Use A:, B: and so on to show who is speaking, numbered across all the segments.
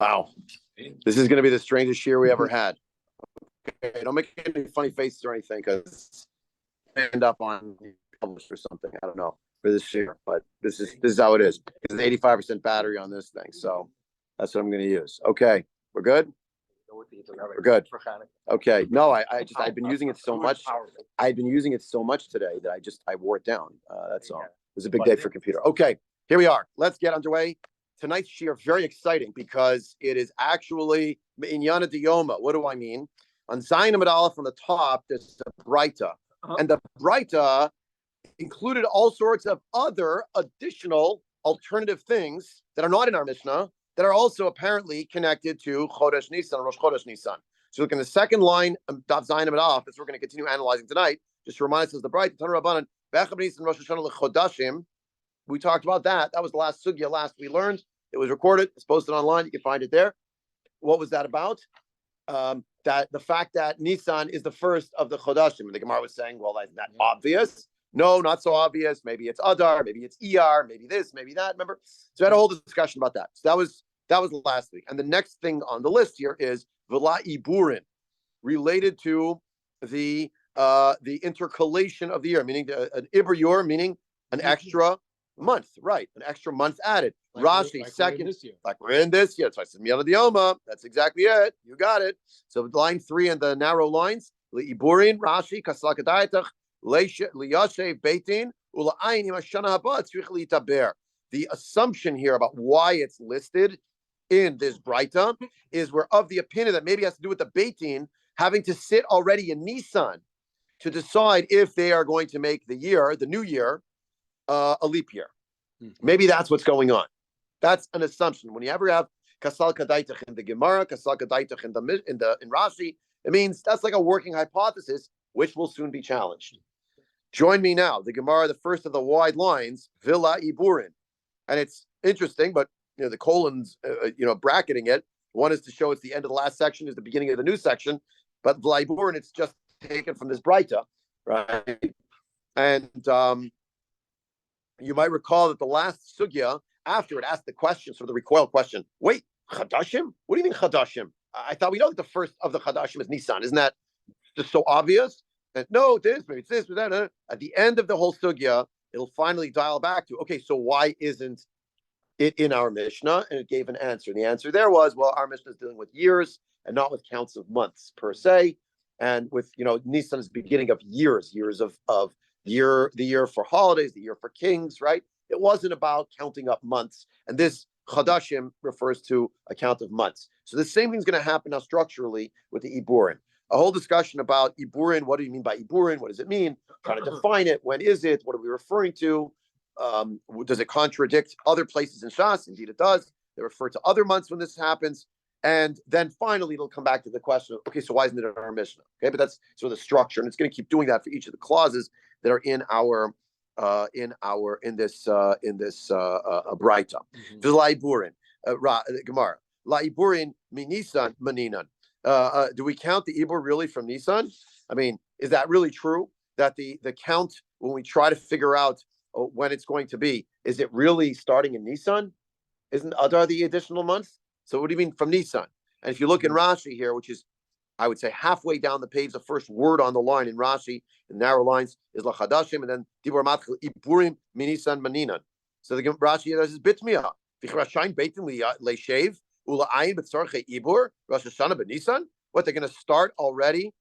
A: Wow. This is going to be the strangest year we ever had. Okay, don't make any funny faces or anything because end up on published or something. I don't know for this year, but this is how it is. There's 85% battery on this thing, so that's what I'm going to use. Okay, we're good. We're good. Okay. No, I've been using it so much. I've been using it so much today that I wore it down. That's all. It was a big day for computer. Okay, here we are. Let's get underway. Tonight's shir very exciting because it is actually Inyana Diyoma. What do I mean? On Zayin Amud Aleph from the top, there's a Breita, and the Breita included all sorts of other additional alternative things that are not in our Mishnah that are also apparently connected to Chodesh Nisan, Rosh Chodesh Nisan. So look in the second line of Daf Zayin Amud Aleph, that's what we're going to continue analyzing tonight. Just to remind us, as the Breita, Tanu Rabbanan, B'Echad Nisan Rosh Hashanah L'Chodashim. We talked about that. That was the last sugya last we learned. It was recorded. It's posted online. You can find it there. What was that about? That the fact that Nisan is the first of the Chodashim. And the Gemara was saying, well, that's not obvious. No, not so obvious. Maybe it's Adar, maybe it's ER, maybe this, maybe that. Remember? So I had a whole discussion about that. So that was last week. And the next thing on the list here is V'la Iburin, related to the intercalation of the year, meaning an Ibur, meaning an extra month, right? An extra month added. Like Rashi, second, like we're in this year. So I said, Miyana Dioma. That's exactly it. You got it. So line 3 and the narrow lines, Iburin, Rashi, Kasalakadayatach, Liyashev, Beitin, Ula'ayin, Imashana Haba, Tzrich Litaber. The assumption here about why it's listed in this Breita is we're of the opinion that maybe it has to do with the Beitin having to sit already in Nisan to decide if they are going to make the new year, a leap year. Maybe that's what's going on. That's an assumption. When you ever have kasal kadaitach in the Gemara, kasal kadaitach in Rashi, it means that's like a working hypothesis, which will soon be challenged. Join me now. The Gemara, the first of the wide lines, Villa Iburin, and it's interesting, but the colons, bracketing it. One is to show it's the end of the last section, is the beginning of the new section, but Villa Iburin, it's just taken from this Breita, right? And you might recall that the last sugya after it asked the question, sort of the recoil question. Wait, Chadashim? What do you mean Chadashim? I thought we know that the first of the Chadashim is Nisan. Isn't that just so obvious? And no, it is. Maybe it's this, maybe that. At the end of the whole sugya, it'll finally dial back to, okay, so why isn't it in our Mishnah? And it gave an answer. And the answer there was, well, our Mishnah is dealing with years and not with counts of months per se. And with, Nisan is the beginning of years of the year for holidays, the year for kings, right? It wasn't about counting up months. And this Chadashim refers to a count of months. So the same thing's going to happen now structurally with the Iburin. A whole discussion about Iburin. What do you mean by Iburin? What does it mean? Trying to define it. When is it? What are we referring to? Does it contradict other places in Shas? Indeed, it does. They refer to other months when this happens. And then finally, it'll come back to the question of, okay, so why isn't it in our Mishnah? Okay, but that's sort of the structure. And it's going to keep doing that for each of the clauses that are in this Breita. V'la Iburin, Gemara. La Iburin minisan maninan. Do we count the Ibur really from Nisan? I mean, is that really true? That the count, when we try to figure out when it's going to be, is it really starting in Nisan? Isn't Adar the additional month? So what do you mean from Nisan? And if you look in Rashi here, which is, I would say, halfway down the page, the first word on the line in Rashi, in narrow lines, is Lachadashim, and then Dibur Matchil Iburim Minisan Maninan. So the Rashi does is Bitmiya. Vichrashain Beitin Leishev, Ula'ayin B'tzorche Ibur, Rosh Hashanah B'Nisan. What, they're going to start already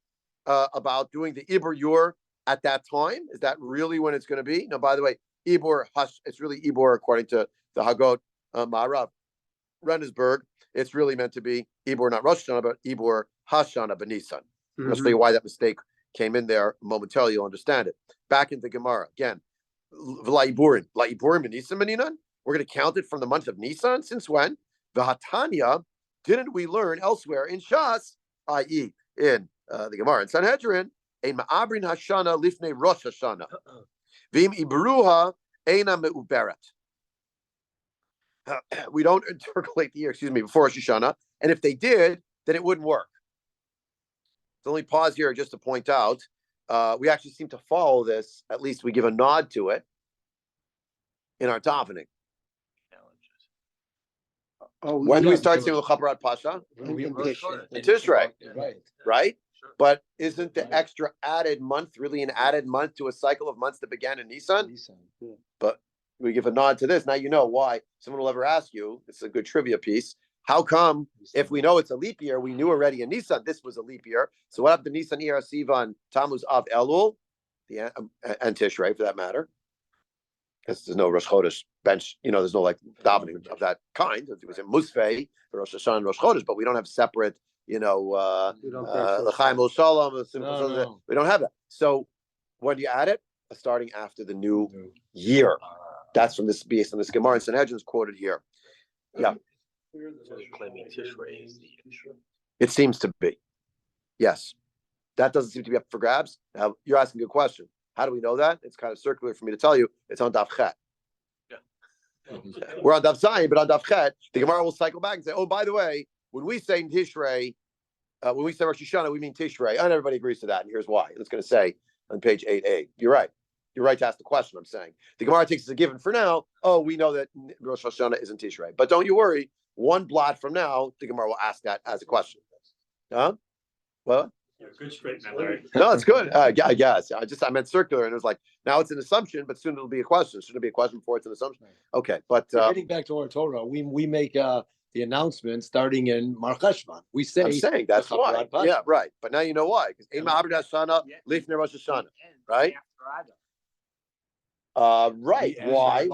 A: about doing the Ibur Yur at that time? Is that really when it's going to be? No, by the way, Ibur, it's really Ibur according to the Hagot Ma'arav Rennesberg. It's really meant to be Ibur, not Rosh Hashanah, but Ibur Hashana B'Nisan. I'll show you why that mistake came in there momentarily. You'll understand it. Back into Gemara again. La Iburin B'Nisan B'Ninan. We're going to count it from the month of Nisan. Since when? V'Hatanya. Didn't we learn elsewhere in Shas, i.e., in the Gemara in Sanhedrin, ein ma'abrin Hashana lifnei Rosh Hashanah, v'im ibruha eina me'uberet. We don't intercalate the year, before Rosh Hashanah. And if they did, then it wouldn't work. So let me pause here just to point out, we actually seem to follow this. At least we give a nod to it in our davening. When do we start saying L'chaparat Pasha?
B: In
A: Tishrei, right? But isn't the extra added month really an added month to a cycle of months that began in Nisan? But we give a nod to this. Now you know why. Someone will ever ask you, it's a good trivia piece. How come, if we know it's a leap year, we knew already in Nisan this was a leap year? So what happened to Nisan, Iyar, Sivan, Tammuz, Av, Elul, and Tishrei for that matter? Because there's no Rosh Chodesh bench, there's no like davening of that kind. It was in Musfei for Rosh Hashanah and Rosh Chodesh, but we don't have separate, L'chaim Shalom. We don't have that. So when you add it, starting after the new year, that's from this based on this Gemara and Sanhedrin is quoted here. Yeah. It seems to be. Yes. That doesn't seem to be up for grabs. Now, you're asking a good question. How do we know that? It's kind of circular for me to tell you. It's on Daf Chet. Yeah. We're on Daf Zayin, but on Daf Chet, the Gemara will cycle back and say, oh, by the way, when we say Tishrei, when we say Rosh Hashanah, we mean Tishrei. And everybody agrees to that. And here's why. It's going to say on page 8a. You're right. You're right to ask the question, I'm saying. The Gemara takes as a given for now. Oh, we know that Rosh Hashanah isn't Tishrei. But don't you worry. One blot from now, the Gemara will ask that as a question. Huh? Well,
C: you're a good straight man, Larry.
A: No, it's good. I guess. I meant circular, and it was like, now it's an assumption, but soon it'll be a question. Shouldn't it be a question before it's an assumption? Okay, but
B: getting back to our Torah, we make the announcement starting in Mar Cheshvan. We say,
A: I'm saying that's why. Yeah, right. But now you know why. Because Ein Ma'abed Hashanah, Lifnei Rosh Hashanah, right? Right. Why?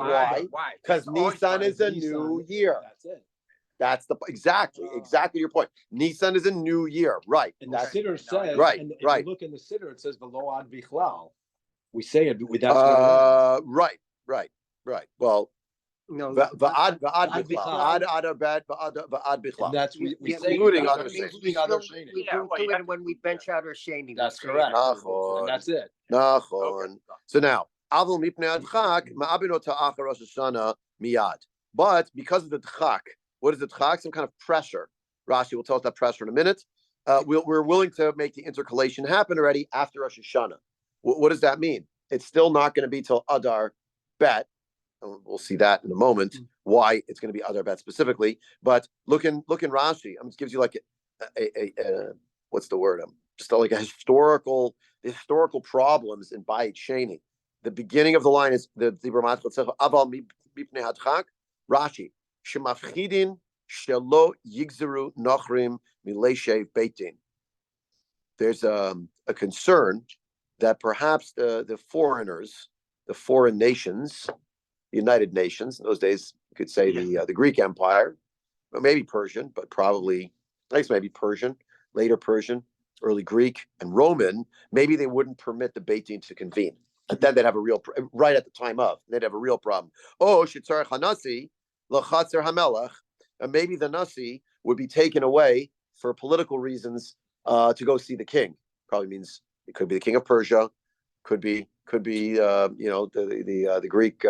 A: Because Nisan is a new year.
B: That's it.
A: That's exactly your point. Nisan is a new year, right?
B: And the Siddur says,
A: right,
B: and if
A: right.
B: you look in the Siddur, it says V'lo ad bichlal. We say it with that.
A: Right. Well,
D: no,
A: va'ad bichlal, ad abed, va'ad bichlal.
B: That's we say
A: including other
D: sheni. We do it when we bench out our sheni.
B: That's correct. And that's it.
A: Nachon. So now, avol mipnei adchak ma'abino ta'ach Rosh Hashanah miyad. But because of the tchak. What is the tchak? Some kind of pressure. Rashi will tell us that pressure in a minute. We're willing to make the intercalation happen already after Rosh Hashanah. What does that mean? It's still not going to be till Adar Bet. We'll see that in a moment. Why it's going to be Adar Bet specifically. But look in Rashi. It gives you like a what's the word? Just like a historical problems in Bayit Sheni. The beginning of the line is the Aval Mipnei Hadchak. Rashi. Shemafchidin shelo yigzeru nochrim mileshev beitin. There's a concern that perhaps the foreigners, the foreign nations, the United Nations, in those days you could say the Greek Empire, or maybe Persian, but probably I guess maybe Persian, later Persian, early Greek and Roman, maybe they wouldn't permit the beitin to convene. And then they'd have a real right at the time of they'd have a real problem. Oh, shitzar hanasi. L'chatzer hamelach, and maybe the nasi would be taken away for political reasons to go see the king. Probably means it could be the king of Persia, could be the Greek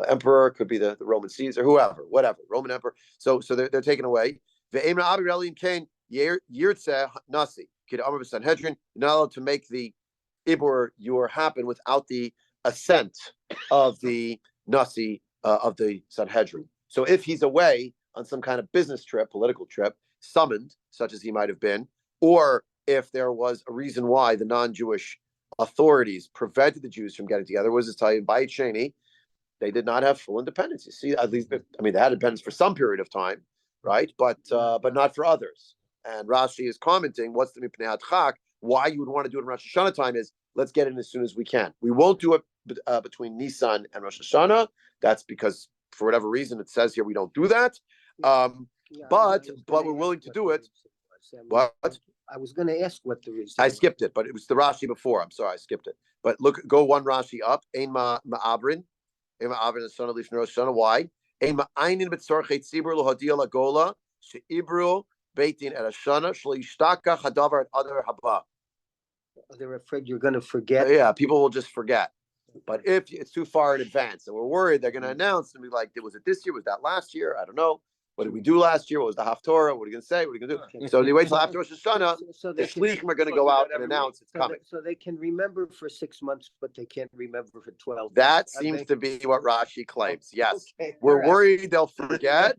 A: emperor, could be the Roman Caesar, whatever Roman emperor. So they're taken away. Nasi Sanhedrin. You're not allowed to make the Iburin happen without the assent of the nasi. Of the Sanhedrin. So if he's away on some kind of business trip, political trip, summoned, such as he might have been, or if there was a reason why the non-Jewish authorities prevented the Jews from getting together, was this tell you Bayit Sheni, they did not have full independence. You see, at least, they had independence for some period of time, right? But not for others. And Rashi is commenting, what's the Mipnei Hadchak? Why you would want to do it in Rosh Hashanah time is, let's get in as soon as we can. We won't do it between Nisan and Rosh Hashanah. That's because, for whatever reason, it says here we don't do that. But we're willing to do it. What?
D: I was going to ask what the reason.
A: I skipped it, but it was the Rashi before. I'm sorry, I skipped it. But go one Rashi up. Ein ma'abrin. Ein ma'abrin Hashanah lifnei Rosh Hashanah. Why? Ein ma'aynin b'tzorchei tzibur lohadia lagola she'ibru beitin et Hashanah shleishtaka hadavar et adar haba.
D: They're afraid you're going to forget.
A: Yeah, people will just forget. But if it's too far in advance, and we're worried they're going to announce and be like, was it this year? Was that last year? I don't know. What did we do last year? What was the Haftorah? What are you going to say? What are you going to do? So they wait till after Rosh Hashanah.
D: So
A: The
D: they can,
A: shlichim are going to go out and announce it's coming.
D: so they can remember for 6 months, but they can't remember for 12.
A: That
D: I
A: seems
D: think-
A: to be what Rashi claims. Yes.
D: Okay,
A: We're
D: all right.
A: worried they'll forget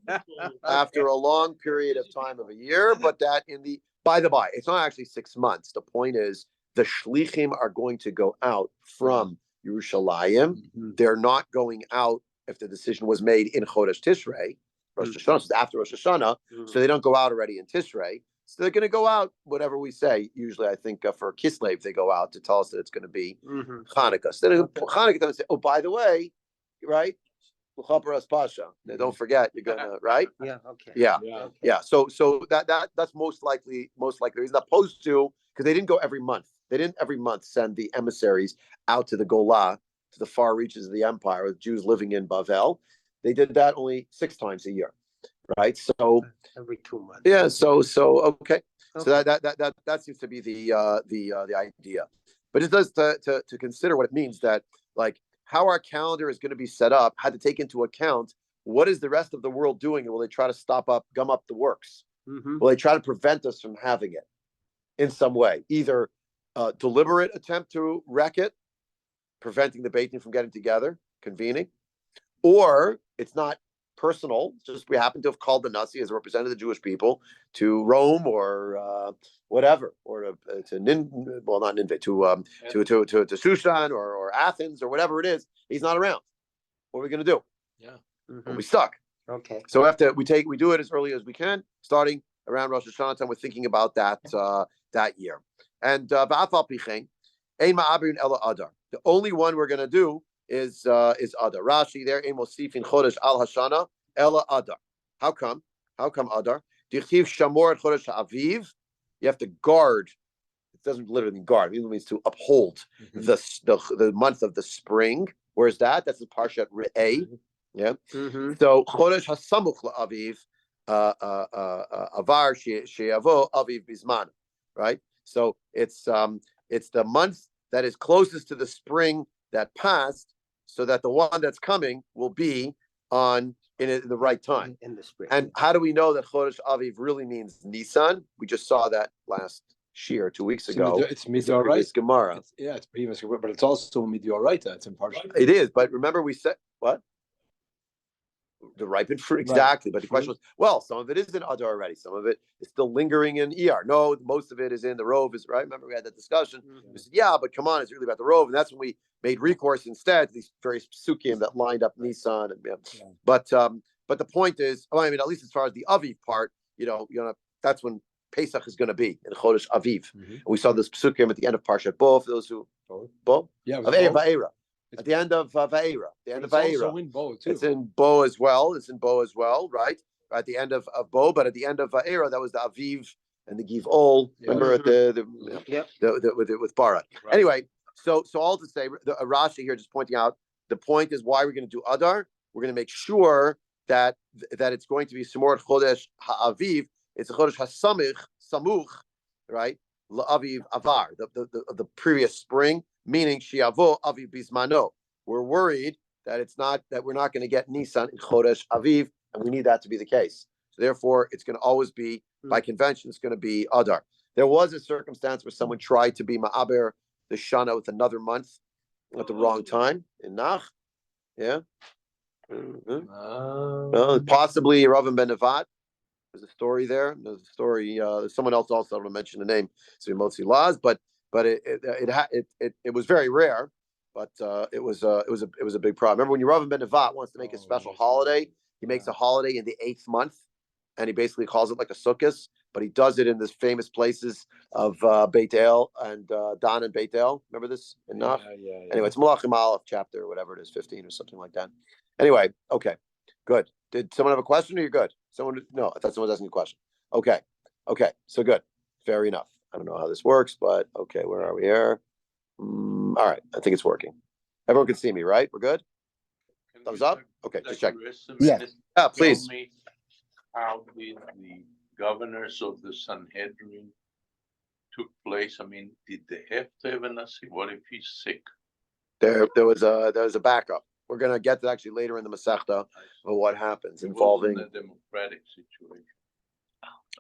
A: after a long period of time of a year, but that by the by, it's not actually 6 months. The point is the shlichim are going to go out from Yerushalayim. They're not going out if the decision was made in Chodesh Tishrei, Rosh Hashanah, so after Rosh Hashanah, so they don't go out already in Tishrei. So they're going to go out, whatever we say. Usually, I think for Kislev, they go out to tell us that it's going to be Hanukkah. So then Hanukkah, they say, oh, by the way, right? Pasha. Now, don't forget, you're gonna right.
D: Yeah. Okay.
A: Yeah.
D: Okay.
A: Yeah. So that's most likely the reason, opposed to, because they didn't go every month. They didn't every month send the emissaries out to the Golah, to the far reaches of the empire, with Jews living in Bavel. They did that only 6 times a year, right? So
D: Every 2 months.
A: yeah. So okay. So that seems to be the idea, but it does to consider what it means that, like, how our calendar is going to be set up had to take into account what is the rest of the world doing, and will they try to gum up the works? Will they try to prevent us from having it in some way? Either deliberate attempt to wreck it, preventing the Beit Din from getting together, convening, or it's not personal. It's just we happen to have called the Nasi as a representative of the Jewish people to Rome or whatever, or to not Nineveh, to Shushan or Athens or whatever it is. He's not around. What are we going to do?
B: Yeah.
A: We'll be stuck.
D: Okay.
A: So we do it as early as we can, starting around Rosh Hashanah time. We're thinking about that year. And the only one we're going to do is Adar. Rashi there, Ein Mosifin Chodesh Al Hashana Ela Adar. How come? How come Adar? Dichtiv Shamor at Chodesh Aviv. You have to guard. It doesn't literally mean guard. It means to uphold the month of the spring. Where's that? That's the Parshat Re'eh. Yeah. So Chodesh Hasamuch LaAviv Avar She'avo Aviv Bizman. Right. So it's the month that is closest to the spring that passed, so that the one that's coming will be in the right time
D: in the spring.
A: And how do we know that Chodesh Aviv really means Nisan? We just saw that last year, 2 weeks ago.
B: It's Midioraita.
A: Gemara.
B: It's previous, but it's also Midioraita. It's impartial.
A: It is, but remember we said what? The ripened fruit, exactly. Right. But the question was, well, some of it is in Adar already. Some of it is still lingering in ER. No, most of it is in the Rove. Is right. Remember we had that discussion. We said, yeah, but come on, it's really about the Rove, and that's when we made recourse instead to these various psukim that lined up Nisan. And But the point is, I mean, at least as far as the Aviv part, that's when Pesach is going to be in Chodesh Aviv. And we saw this psukim at the end of Parshat Bo. For those who Bo,
B: yeah,
A: of Va'era. At the end of Va'era,
B: it's also in Bo too.
A: It's in Bo as well. Right? At the end of Bo, but at the end of Va'era, that was the Aviv and the Giv'ol. Remember at with Barak. Right. Anyway, so all to say, Rashi here just pointing out the point is why we're going to do Adar. We're going to make sure that it's going to be Shemor Chodesh Ha'aviv. It's a Chodesh Samuch, right? La'aviv Avar, the previous spring. Meaning Shiavo Aviv Bismano. We're worried that we're not going to get Nisan in Chodesh Aviv, and we need that to be the case. So therefore, it's going to always be, by convention, it's going to be Adar. There was a circumstance where someone tried to be Ma'aber the Shana with another month at the wrong time in Nach. Yeah. Possibly Rav Ben Nevat. There's a story there. There's a story. There's someone else also. I don't want to mention the name. So Motzi Laz, but it was very rare, but it was a big problem. Remember when Yeravam Ben Nevat wants to make a special holiday, he makes a holiday in the 8th month, and he basically calls it like a sukkos, but he does it in the famous places of Beit El and Dan and Beit El. Remember this in Nach? Yeah. Anyway, it's Malachim Aleph chapter, or whatever it is, 15 or something like that. Anyway, okay, good. Did someone have a question, or you're good? No, I thought someone was asking a question. Okay, so good. Fair enough. I don't know how this works, but okay, where are we here? All right, I think it's working. Everyone can see me, right? We're good? Thumbs up? Okay, just check.
D: Yeah.
A: Please.
C: Me how did the governors of the Sanhedrin took place? I mean, did they have to have a Nasi? What if he's sick?
A: There was a backup. we're gonna get to actually later in the Masechta of what happens
C: It
A: involving.
C: wasn't a democratic situation.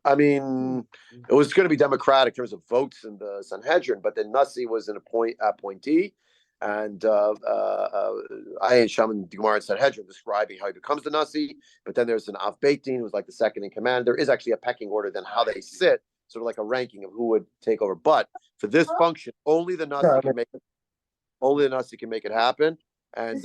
A: I mean, it was going to be democratic in terms of votes in the Sanhedrin, but then Nasi was an appointee, and I and Shaman Gemara and Sanhedrin describing how he becomes the Nasi. But then there's an Av Beit Din who's like the second in command. There is actually a pecking order then how they sit, sort of like a ranking of who would take over. But for this function, only the Nasi can make it. Only the Nasi can make it happen, and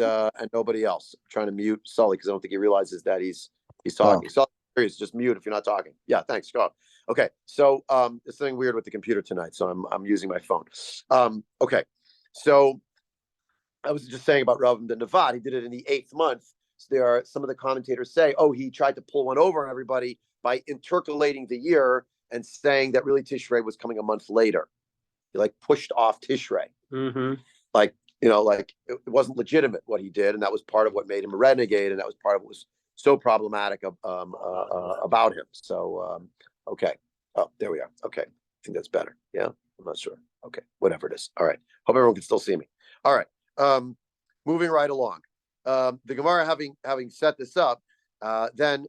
A: nobody else. I'm trying to mute Sully because I don't think he realizes that he's talking. Sully, just mute if you're not talking. Yeah, thanks. Go. Okay, so there's something weird with the computer tonight, so I'm using my phone. Okay, so I was just saying about Rav the Nevad. He did it in the 8th month. So there are some of the commentators say, oh, he tried to pull one over on everybody by intercalating the year and saying that really Tishrei was coming a month later. He like pushed off Tishrei. Like, like it wasn't legitimate what he did, and that was part of what made him a renegade, and that was part of what was so problematic about him. So, okay. Oh, there we are. Okay. I think that's better. Yeah, I'm not sure. Okay, whatever it is. All right. Hope everyone can still see me. All right. Moving right along. The Gemara, having set this up, then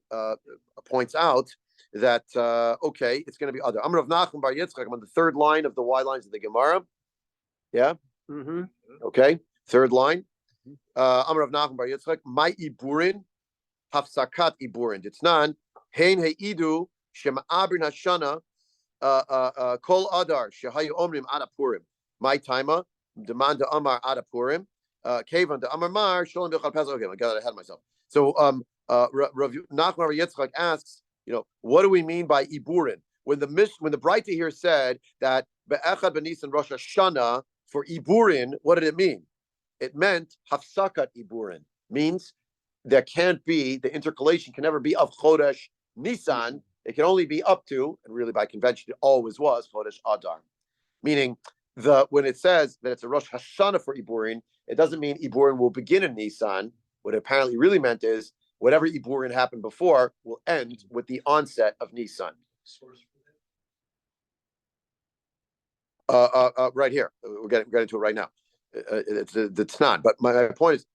A: points out that okay, it's going to be other. I'm Rav Nachman Bar Yitzchak. I'm on the third line of the Y lines of the Gemara. Yeah. Okay. Third line. I'm Rav Nachman Bar Yitzchak. My Iburin. Hafsakat Iburin. Ditznan, Hein Heidu, Shema Abrin Hashana, Kol Adar, Shehayu Omrim Adapurim. My timer, Demand the Amar Adapurim, Kavan the Amar Mar, Shalom Bechal Pesach. Okay, I got ahead of myself. So, Rav Nachman Yitzchak asks, what do we mean by Iburin? When the Braita here said that Be'echad B'Nisan Rosh Hashanah for Iburin, what did it mean? It meant Hafsakat Iburin, means there can't be, the intercalation can never be of Chodesh Nisan. It can only be up to, and really by convention it always was, Chodesh Adar. Meaning, when it says that it's a Rosh Hashanah for Iburin, it doesn't mean Iburin will begin in Nisan. What it apparently really meant is whatever Iburin happened before will end with the onset of Nisan. Right here, we're getting to it right now. It's the Tanan, but my point is,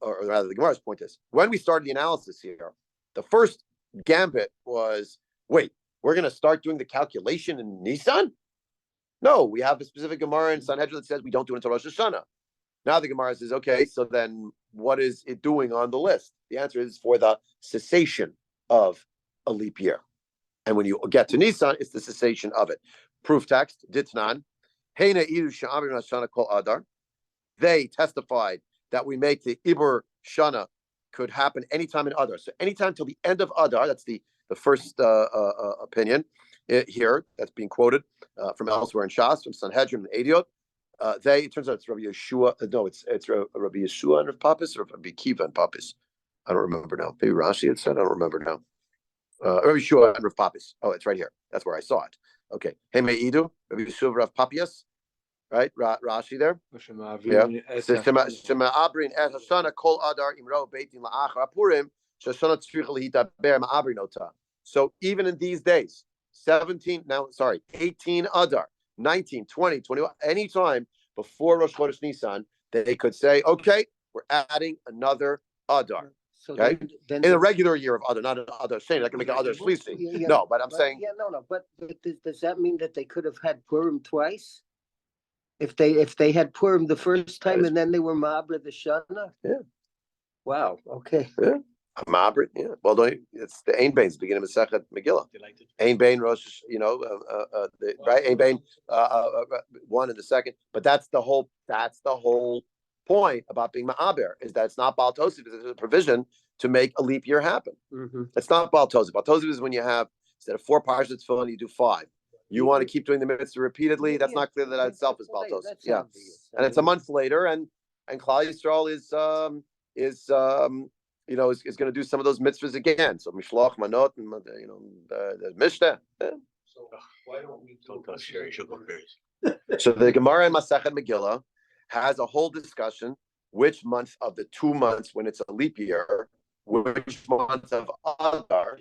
A: or rather the Gemara's point is, when we started the analysis here, the first gambit was, wait, we're going to start doing the calculation in Nisan? No, we have a specific Gemara in Sanhedrin that says we don't do it until Rosh Hashanah. Now the Gemara says, okay, so then what is it doing on the list? The answer is for the cessation of a leap year. And when you get to Nisan, it's the cessation of it. Proof text, Ditnan, Heina Idu Sha'amir Hashana Kol Adar. They testified that we make the Ibur Shana could happen anytime in Adar. So anytime till the end of Adar, that's the first opinion here that's being quoted from elsewhere in Shas, from Sanhedrin and Ediot. It turns out it's Rabbi Yeshua. No, it's Rabbi Yeshua and Rav Papis, or Rabbi Kiva and Papis. I don't remember now. Maybe Rashi had said, I don't remember now. Rabbi Yeshua and Rav Papis. Oh, it's right here. That's where I saw it. Okay. Hey, Me'idu, Rabbi Yeshua Rav Papias. Right, Rashi there. Yeah. Shema Abrin et Hashana Kol Adar Imro Beitin LaAchar Apurim Shashana Tzricha Lehitaber Ma'abrin Ota. So even in these days, 18 Adar, 19, 20, 21, any time before Rosh Chodesh Nisan, they could say, okay, we're adding another Adar.
D: So
A: okay,
D: then
A: in a regular year of Adar, not an Adar Sheni. I can make an Adar Shlishi. No, but I'm saying.
D: Yeah, no. But does that mean that they could have had Purim twice? If they had Purim the first time and then they were Ma'abra the Shana?
A: Yeah.
D: Wow. Okay.
A: Yeah. Ma'abra. Yeah. Well, it's the Ein Bain's beginning of Masechet Megillah. Ein Bain Rosh. Right. Ein Bain. One and the second. But that's the whole point about being Ma'aber, is that it's not Baal Tosif. It's a provision to make a leap year happen. It's not Baal Tosif. Baal Tosif is when you have, instead of 4 parshas full, you do 5. You want to keep doing the mitzvah repeatedly. That's not clear that itself is Baal Tosif. Yeah, and it's a month later, and Klal Yisrael is going to do some of those mitzvahs again. So Mishloach Manot and the Mishnah. Yeah.
B: So why don't we tell Sherry sugar berries?
A: So the Gemara in Masechet Megillah has a whole discussion which month of the 2 months when it's a leap year, which month of Adar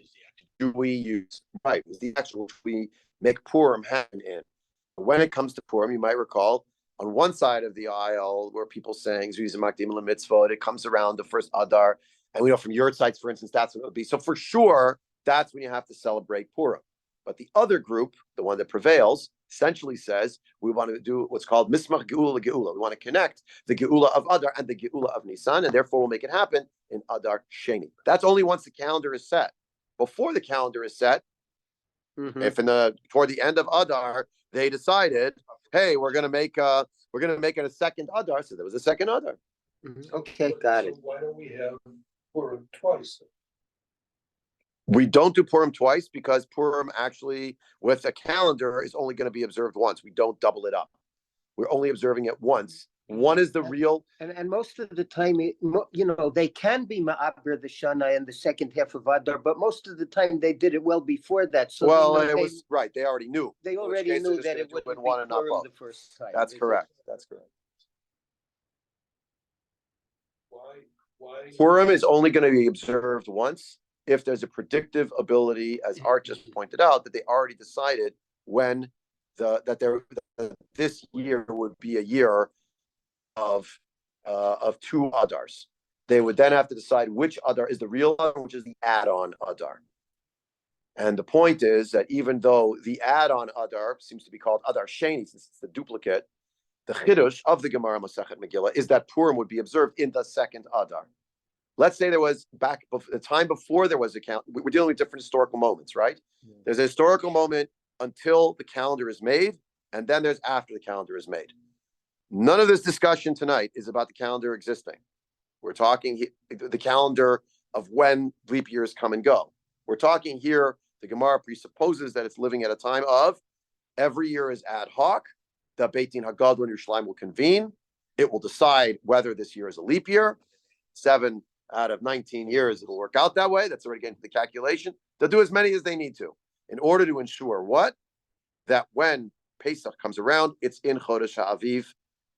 A: do we use? Right, is the actual we make Purim happen in. When it comes to Purim, you might recall on one side of the aisle where people saying Zuzim Makdim Mitzvot, it comes around the first Adar, and we know from your sites, for instance, that's what it would be. So for sure, that's when you have to celebrate Purim. But the other group, the one that prevails, essentially says we want to do what's called Mismach Geula Geula. We want to connect the Geula of Adar and the Geula of Nisan, and therefore we'll make it happen in Adar Sheni. That's only once the calendar is set. Before the calendar is set, if toward the end of Adar they decided, hey, we're gonna make it a second Adar, so there was a second Adar.
D: Okay, got it.
E: So why don't we have Purim twice?
A: We don't do Purim twice because Purim actually, with a calendar, is only going to be observed once. We don't double it up. We're only observing it once. One is the real.
D: And most of the time, they can be Ma'aber the Shana in the second half of Adar, but most of the time they did it well before that. So
A: It was right. They already knew.
D: They already knew that it wouldn't be Purim the first time.
A: That's correct. That's correct.
E: Why?
A: Purim is only going to be observed once if there's a predictive ability, as Art just pointed out, that they already decided when this year would be a year of two Adars. They would then have to decide which Adar is the real Adar, which is the add-on Adar. And the point is that even though the add-on Adar seems to be called Adar Sheni, since it's the duplicate, the Chiddush of the Gemara Masechet Megillah is that Purim would be observed in the second Adar. Let's say there was the time before there was a count. We're dealing with different historical moments, right? Yeah. There's a historical moment until the calendar is made, and then there's after the calendar is made. None of this discussion tonight is about the calendar existing. We're talking the calendar of when leap years come and go. We're talking here, the Gemara presupposes that it's living at a time of every year is ad hoc. The Beit Din Hagadol in Yerushalayim will convene. It will decide whether this year is a leap year. 7 out of 19 years, it'll work out that way. That's already getting to the calculation. They'll do as many as they need to in order to ensure what? That when Pesach comes around, it's in Chodesh HaAviv,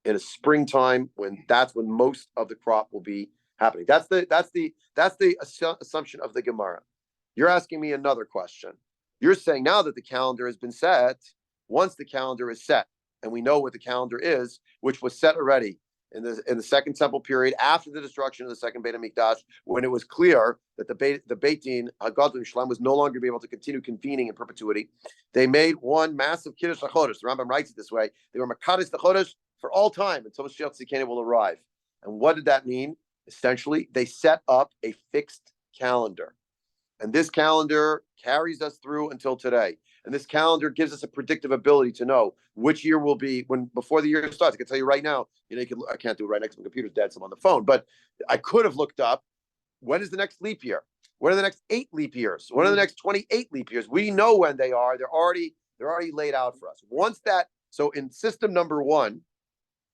A: in a springtime, that's when most of the crop will be happening. That's the assumption of the Gemara. You're asking me another question. You're saying now that the calendar has been set, once the calendar is set, and we know what the calendar is, which was set already in the Second Temple period after the destruction of the second Beit HaMikdash, when it was clear that the Beit Din Hagadol Yerushalayim was no longer be able to continue convening in perpetuity. They made one massive Kiddush HaChodesh. The Rambam writes it this way: they were Makadosh the Chodesh for all time until Mashiach Tzidkenu will arrive. And what did that mean? Essentially, they set up a fixed calendar, and this calendar carries us through until today. And this calendar gives us a predictive ability to know which year will be before the year starts. I can tell you right now, I can't do it right next to my computer's dead, so I'm on the phone, but I could have looked up when is the next leap year? When are the next 8 leap years? When are the next 28 leap years? We know when they are. They're already laid out for us. So in system number 1,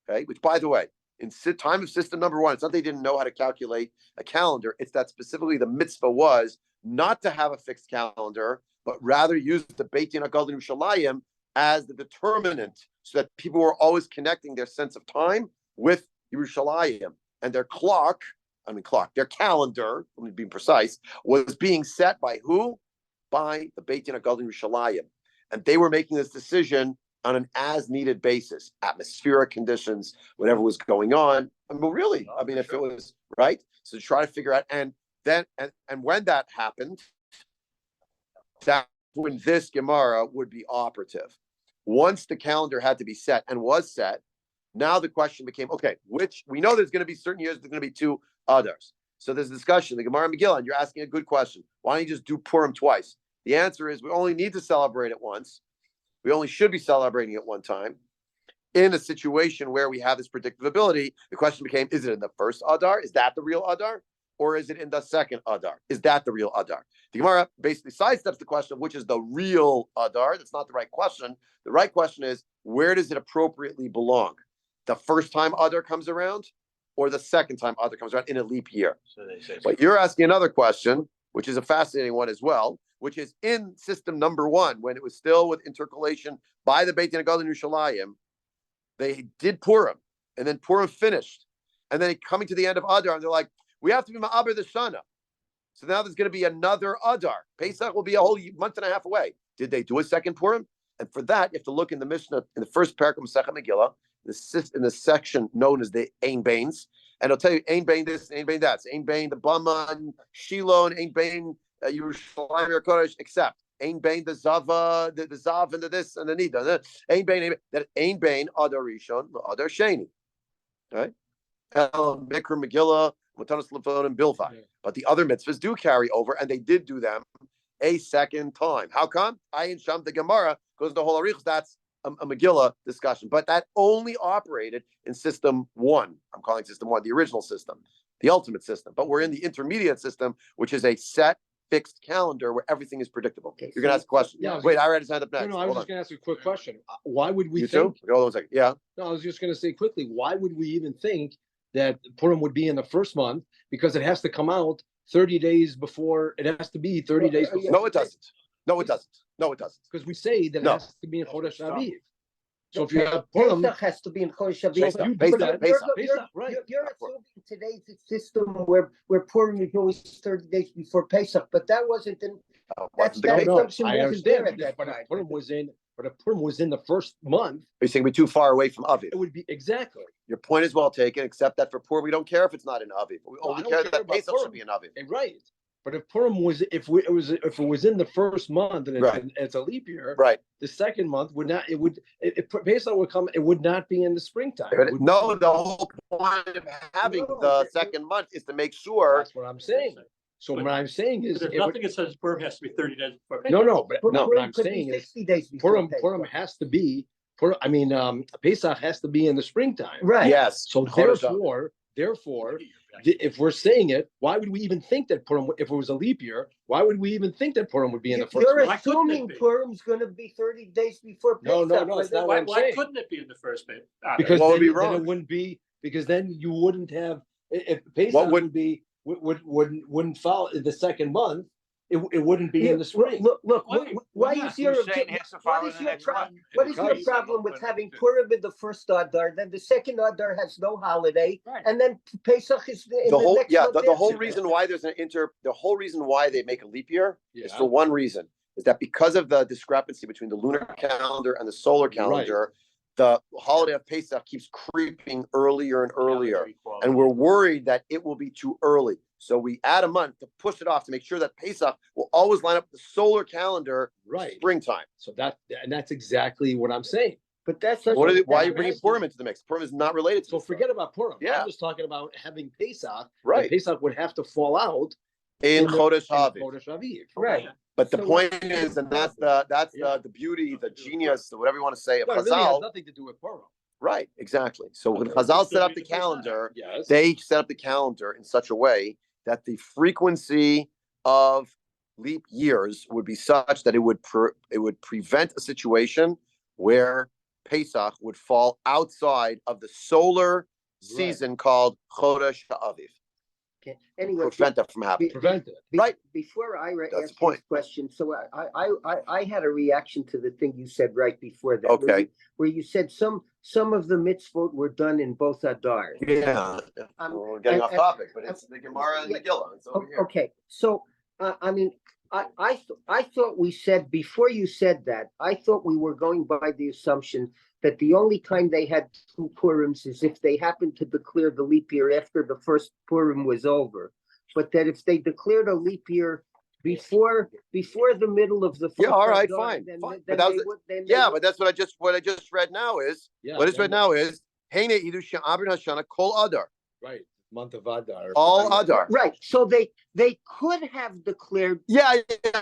A: okay, which by the way, in time of system number 1, it's not they didn't know how to calculate a calendar. It's that specifically the mitzvah was not to have a fixed calendar, but rather use the Beit Din Hagadol in Yerushalayim as the determinant, so that people were always connecting their sense of time with Yerushalayim, and their their calendar, let me be precise, was being set by who? By the Beit Din Hagadol in Yerushalayim, and they were making this decision on an as-needed basis, atmospheric conditions, whatever was going on. If it was right, so to try to figure out, and when that happened, that's when this Gemara would be operative. Once the calendar had to be set and was set, now the question became, okay, we know there's going to be certain years, there's going to be 2 others. So there's a discussion, the Gemara Megillah, and you're asking a good question. Why don't you just do Purim twice? The answer is we only need to celebrate it once. We only should be celebrating it one time. In a situation where we have this predictive ability, the question became, is it in the first Adar? Is that the real Adar? Or is it in the second Adar? Is that the real Adar? The Gemara basically sidesteps the question of which is the real Adar. That's not the right question. The right question is, where does it appropriately belong? The first time Adar comes around, or the second time Adar comes around in a leap year? So they say. But you're asking another question, which is a fascinating one as well, which is in system number 1, when it was still with intercalation by the Beit Din Hagadol in Yerushalayim, they did Purim, and then Purim finished, and then coming to the end of Adar, and they're like, we have to be Ma'aber the Shana. So now there's going to be another Adar. Pesach will be a whole month and a half away. Did they do a second Purim? And for that, you have to look in the Mishnah, in the first parak of Masechet Megillah, in the section known as the Ein Bains, and it'll tell you Ein Bain this, Ein Bain that, Ein Bain the Bama and Shiloh, and Ein Bain Yerushalayim Kodesh, except Ein Bain the Zava, the Zav, and the this and the Nida. Ein Bain that Ein Bain Adar Rishon, Adar Sheni, right? Mikra Megillah, Matanas Lefon, and Bilvai. But the other mitzvahs do carry over, and they did do them a second time. How come? Ayin Sham, the Gemara goes into whole Arichos. That's a Megillah discussion, but that only operated in system 1. I'm calling system 1 the original system, the ultimate system. But we're in the intermediate system, which is a set, fixed calendar where everything is predictable.
D: Okay,
A: You're gonna ask a question.
B: Yeah,
A: Wait, I already signed up next.
B: No, I was
A: Hold
B: just
A: on.
B: gonna ask you a quick question. Why would we
A: You
B: think?
A: too? Hold on a second. Yeah.
B: No, I was just gonna say quickly, why would we even think that Purim would be in the first month? Because it has to come out 30 days before, it has to be 30 days before.
A: No, it doesn't. No, it doesn't. No, it doesn't.
B: Because we say that it
A: No.
B: has to be in Chodesh Aviv. So if you have Purim,
D: Pesach has to be in Chodesh Aviv.
A: Pesach,
B: you
A: Pesach,
B: do that.
A: Pesach.
B: Right.
D: You're assuming today's system where Purim is always 30 days before Pesach, but that wasn't in.
A: Wasn't the
D: that
A: case.
B: No,
D: assumption
B: I
D: wasn't there
B: understand,
D: at that
B: but if
D: time.
B: Purim was in the first month,
A: Are you saying we're too far away from Aviv?
B: it would be exactly.
A: Your point is well taken, except that for Purim, we don't care if it's not in Aviv. We
B: No, I
A: only
B: don't
A: care
B: care
A: that
B: about
A: Pesach
B: Purim.
A: should be in Aviv.
B: Right. But if Purim was, if it was in the first month and
A: Right.
B: it's a leap year,
A: Right.
B: the second month would not. It would. Pesach would come. It would not be in the springtime. It would-
A: No, the whole point of having
D: No,
A: the
D: that-
A: second month is to make sure.
B: That's what I'm saying. So what I'm saying is,
F: But there's
B: it would-
F: nothing that says Purim has to be 30 days before.
B: no, but
D: Purim
B: no. What I'm
D: could be
B: saying is,
D: 60 days before
B: Purim
D: Pesach.
B: has to be. Pesach has to be in the springtime.
D: Right.
A: Yes.
B: So therefore, if we're saying it, why would we even think that Purim, if it was a leap year, why would we even think that Purim would be in the first
D: You're
B: month?
F: Why couldn't it
D: assuming
F: be?
D: Purim's gonna be 30 days before
B: No,
D: Pesach.
B: it's not what I'm
F: Why
B: saying.
F: couldn't it be in the first bit?
B: Because
A: What would
B: then,
A: be
B: then
A: wrong?
B: it wouldn't be, because then you wouldn't have, if Pesach
A: What would-
B: would be, wouldn't follow the second month, it wouldn't be in the spring.
D: Look, why
C: not?
D: is your
C: Who's saying it has to follow
D: what is
C: the
D: your
C: next
D: problem?
C: month?
D: What is your
B: Because-
D: problem with having Purim in the first Adar, then the second Adar has no holiday,
F: Right.
D: and then Pesach is in
A: The
D: the
A: whole
D: next month
A: the whole
D: after?
A: reason why there's the whole reason why they make a leap year is
B: Yeah.
A: for one reason, is that because of the discrepancy between the lunar calendar and the solar calendar, the holiday of Pesach keeps creeping earlier and earlier, and we're worried that it will be too early. So we add a month to push it off to make sure that Pesach will always line up with the solar calendar
B: Right.
A: springtime.
B: So that's exactly what I'm saying.
D: But that's
A: Why are you
B: that's-
A: bringing Purim into the mix? Purim is not related to
B: So
A: this
B: forget about Purim.
A: Yeah.
B: I'm just talking about having Pesach. and
A: right
B: Pesach would have to fall out
A: in
B: the-
A: Chodesh
B: in
A: Aviv.
B: Chodesh Aviv.
D: right.
A: But the
D: So
A: point
D: what-
A: is, and that's
B: Yeah.
A: the beauty, the genius, whatever you want to say of
B: No, it really has
A: Chazal.
B: nothing to do with Purim.
A: Right, exactly. So when
F: Okay.
A: Chazal set up
F: So
A: the
F: it's not.
A: calendar,
B: Yes.
A: they set up the calendar in such a way that the frequency of leap years would be such that it would prevent a situation where Pesach would fall outside of the solar season called Chodesh Ha'aviv.
D: Okay. Anyway,
A: Prevent that from happening.
B: Prevent it.
A: Right.
D: Before I
A: That's the
D: ask
A: point.
D: this question, so I had a reaction to the thing you said right before that.
A: Okay.
D: Where you said some of the mitzvot were done in both Adar.
A: Yeah. We're getting off topic, but it's the Gemara and
D: yeah.
A: Megillah. It's over here.
D: Okay, so, I mean, I thought we said, before you said that, I thought we were going by the assumption that the only time they had two Purims is if they happened to declare the leap year after the first Purim was over. But that if they declared a leap year before the middle of the first
A: Yeah, all right,
D: Adar,
A: fine,
D: then-
A: fine.
D: then
A: But that
D: they
A: was-
D: would- then they
A: Yeah,
D: would-
A: but that's what I just read now is
B: Yeah.
A: what is
B: then-
A: read now is Heine Idu She'abrin Hashana Kol Adar.
B: Right. Month of Adar.
A: All Adar.
D: Right, so they could have declared.
A: Yeah,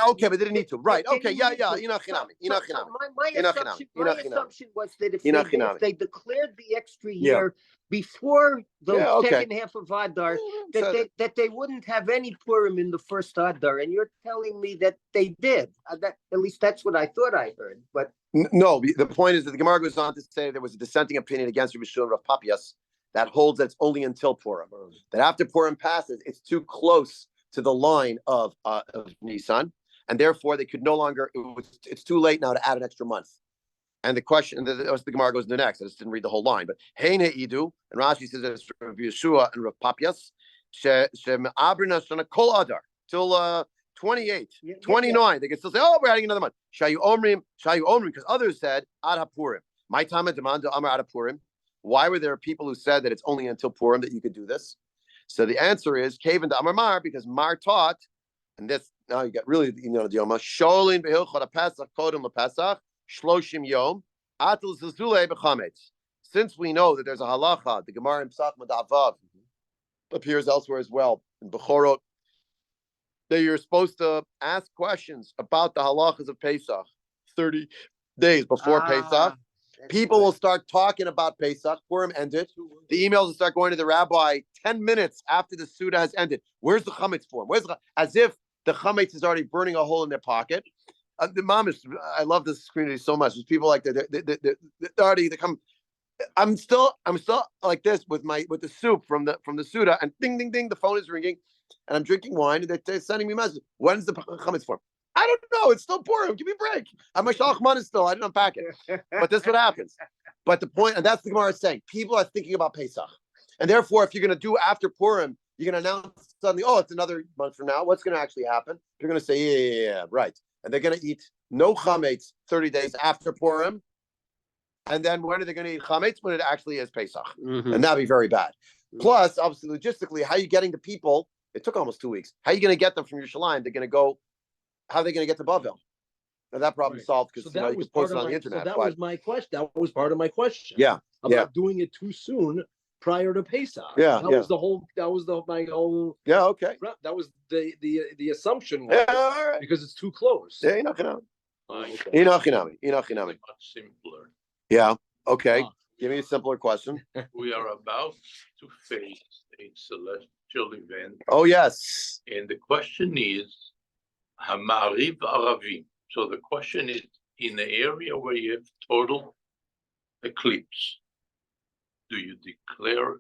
A: okay, but they didn't need to. Right.
D: They
A: Okay,
D: didn't
A: yeah,
D: need
A: yeah.
D: to.
A: Ina
D: So-
A: chinami.
D: so-
A: Ina
D: so
A: chinami.
D: My
A: Ina
D: assumption,
A: chinami,
D: my
A: ina chinami.
D: assumption was that if
A: Ina
D: they
A: chinami.
D: declared the extra
A: Yeah.
D: year before the
A: Yeah, okay.
D: second half of Adar, that they wouldn't have any Purim in the first Adar, and you're telling me that they did. That, at least that's what I thought I heard, but
A: No, the point is that the Gemara goes on to say there was a dissenting opinion against Rabbi Shimon Rav Papias that holds that it's only until Purim. That after Purim passes, it's too close to the line of Nisan, and therefore they could no longer. It's too late now to add an extra month. And the question, the Gemara goes into next. I just didn't read the whole line, but Hein Idu, and Rashi says that it's Rav Yeshua and Rav Papias, She'abrina Shana Kol Adar till 28,
D: Yeah,
A: 29. They can still say, oh, we're adding another month. Shayu Omrim, because others said Ad HaPurim. My time at demand Amar Ad HaPurim. Why were there people who said that it's only until Purim that you could do this? So the answer is Kaven to Amar Mar, because Mar taught, and this now you got really the Yoma Sholin behilchot Pesach kodem lePesach shloshim yom atil zuzule bechametz. Since we know that there's a halacha, the Gemara in Pesach Madavav appears elsewhere as well in Bechorot, that you're supposed to ask questions about the halachas of Pesach 30 days before Pesach. People will start talking about Pesach. Purim ended. The emails will start going to the rabbi 10 minutes after the Suda has ended. Where's the chametz for him? As if the chametz is already burning a hole in their pocket. The mom is. I love this community so much. There's people like that. They come. I'm still like this with the soup from the Suda, and ding ding ding, the phone is ringing, and I'm drinking wine, and they're sending me messages. When's the chametz for him? I don't know. It's still Purim. Give me a break. My shalach is still. I didn't unpack it. But this is what happens. But the point, and that's the Gemara is saying, people are thinking about Pesach, and therefore, if you're going to do after Purim, you're going to announce suddenly, oh, it's another month from now. What's going to actually happen? You're going to say, yeah, right, and they're going to eat no chametz 30 days after Purim, and then when are they going to eat chametz? When it actually is Pesach, and that'd be very bad. Plus, obviously, logistically, how are you getting the people? It took almost 2 weeks. How are you going to get them from Yerushalayim? They're going to go. How are they going to get to Bavel? Now that problem solved because you can post it on the internet.
B: So that was my question. That was part of my question.
A: Yeah,
B: about doing it too soon prior to Pesach.
A: Yeah,
B: that was the whole. That was my whole.
A: Yeah, okay.
B: That was the assumption.
A: Yeah, all right.
B: Because it's too close.
A: Yeah, Inachinami.
C: Much simpler.
A: Yeah. Okay. Give me a simpler question.
C: We are about to face a celestial event.
A: Oh yes.
C: And the question is, Hamariv Aravim. So the question is, in the area where you have total eclipse, do you declare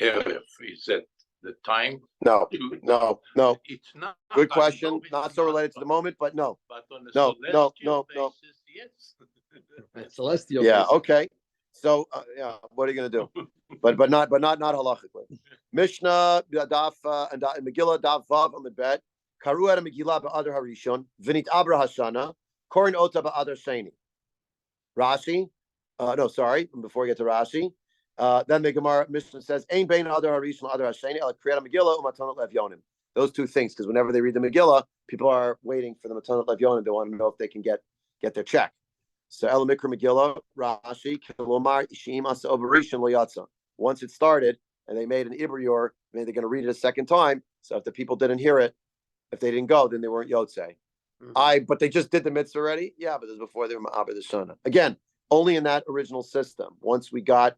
C: Erev? Is that the time?
A: No.
C: It's not.
A: Good question. Not so related to the moment, but no.
C: But on a
A: No.
C: basis, yes.
B: Celestial.
A: Yeah.
B: basis.
A: Okay. So what are you going to do? but not halachically. Mishnah daf and Megillah daf vav on the bed. Karu at a Megillah ba'adar harishon. Vinit abra hashana. Korin ota ba'adar sheni. Rashi. No, sorry. Before we get to Rashi. Then the Gemara Mishnah says, "Ein bein adar harishon adar hasheni el kriyat Megillah umatanot levyonim." Those two things, because whenever they read the Megillah, people are waiting for the matanot levyonim. They want to know if they can get their check. So El Mikra Megillah, Rashi, Kilomar, Ishim Asa Oberishon Loyatza. Once it started and they made an Iburin, they're going to read it a second time. So if the people didn't hear it, if they didn't go, then they weren't Yotzei. But they just did the mitzvah already? Yeah, but this is before they were Ma'aber the Shana. Again, only in that original system. Once we got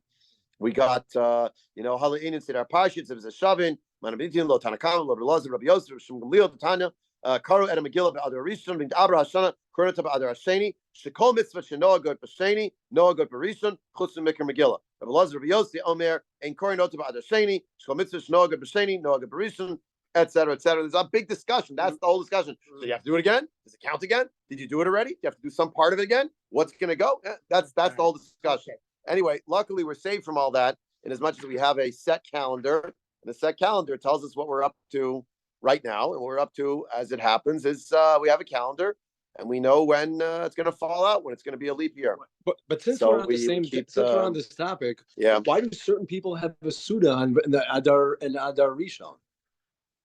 A: Hala'inin said our Pashits, it was a Shavin, Manabitin, Lo Tanakam, Lo Belazar, Rabbi Yosef, Shum Gamliel, Tanya, Karu et a Megillah be'adar Rishon, Vint Abra Hashana, Korinata be'adar Hasheni, Shekol mitzvah shenoah god b'sheni, Noah god b'rishon, chutz mikra Megillah. Rabbi Elazar, Rabbi Yossi, Omer, and Korinata be'adar Sheni, Shekol mitzvah shenoah god b'sheni, Noah god b'rishon, etc., etc. There's a big discussion. That's the whole discussion. So you have to do it again? Does it count again? Did you do it already? Do you have to do some part of it again? What's going to go? That's the whole discussion. Anyway, luckily we're saved from all that, in as much as we have a set calendar. And the set calendar tells us what we're up to right now, and what we're up to as it happens is we have a calendar, and we know when it's going to fall out, when it's going to be a leap year.
B: But since
A: So
B: we're on we're on this topic, why do certain people have a Suda on the Adar and Adar Rishon?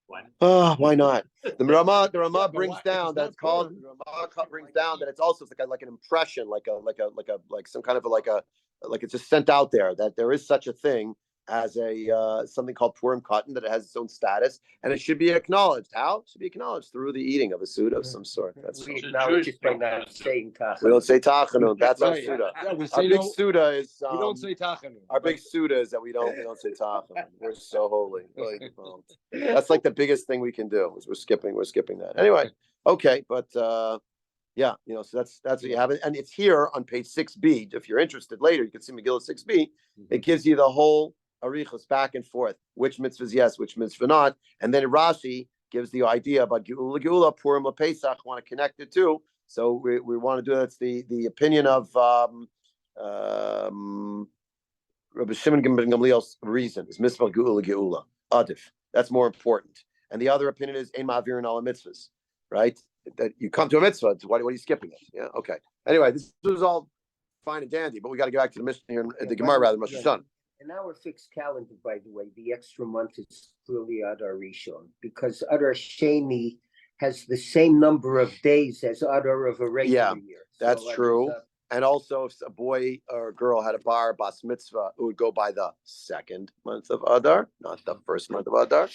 A: Why not? The Ramah brings down that it's called. The Ramah brings down that it's also like an impression, like some kind of like it's just sent out there that there is such a thing as a something called Purim cotton, that it has its own status, and it should be acknowledged. How? It should be acknowledged through the eating of a Suda of some sort. That's
D: We acknowledge it by not saying Tachanun.
A: We don't say Tachanun. That's our
B: Right.
A: Suda.
B: Yeah, we
A: Our
B: say
A: big
B: no,
A: Suda is.
B: we don't say Tachanun.
A: Our big Suda is that we don't say Tachanun. We're so holy. That's like the biggest thing we can do is we're skipping that. Anyway, okay, but yeah, so that's what you have, and it's here on page 6b. If you're interested later, you can see Megillah 6b. It gives you the whole arichos back and forth, which mitzvahs yes, which mitzvah not, and then Rashi gives the idea about Geula, Purim, Pesach. Want to connect it too, so we want to do that's the opinion of Rabbi Shimon ben Gamliel's reason is mitzvah Geula Adif. That's more important, and the other opinion is ein ma'avirin ala mitzvahs, right? That you come to a mitzvah, why are you skipping it? Yeah, okay. Anyway, this was all fine and dandy, but we got to get back to the Mishnah here, the Gemara rather, Rosh Hashanah.
D: In our fixed calendar, by the way, the extra month is clearly Adar Rishon because Adar Sheni has the same number of days as Adar of a regular year.
A: That's
D: So,
A: true. And also, if a boy or a girl had a bas mitzvah, it would go by the second month of Adar, not the first month of Adar.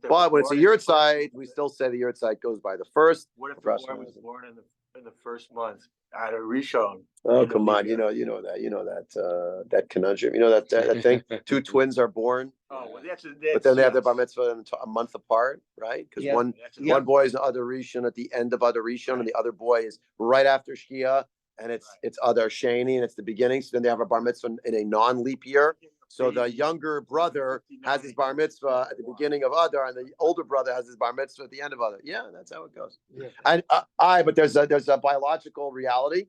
A: But when it's a yurtzeit, we still say the yurtzeit goes by the first.
G: What if the boy was born in the first month at a Rishon?
A: Oh, come on, you know that conundrum, that thing. Two twins are born,
G: Oh, well,
A: but then they have their bar mitzvah a month apart, right? Because
D: Yeah.
A: one boy is Adar Rishon at the end of Adar Rishon, and the other boy is right after Shkia, and it's Adar Sheni, and it's the beginning. So then they have a bar mitzvah in a non-leap year. So the younger brother has his bar mitzvah at the beginning of Adar, and the older brother has his bar mitzvah at the end of Adar. Yeah, that's how it goes.
B: Yeah.
A: And but there's a biological reality.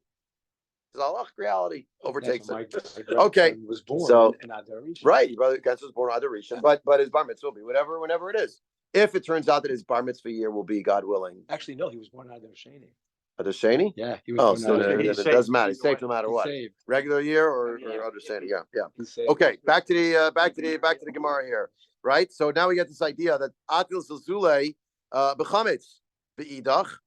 A: There's a halachic reality overtakes it. Okay,
B: Was born
A: so-
B: in Adar Rishon.
A: Right, your brother Gantz was born Adar Rishon, but his bar mitzvah will be whenever it is. If it turns out that his bar mitzvah year will be, God willing,
B: Actually, no, he was born Adar Sheni.
A: Adar Sheni.
B: Yeah, he was
A: Oh,
B: born
A: so
B: Adar
A: then
B: Sheni.
A: it doesn't matter. He's safe no matter
B: He's
A: what.
B: saved.
A: Regular year or Adar Sheni. Yeah. Okay, back to the Gemara here, right? So now we get this idea that Atil Zilzule Bechametz Beidach,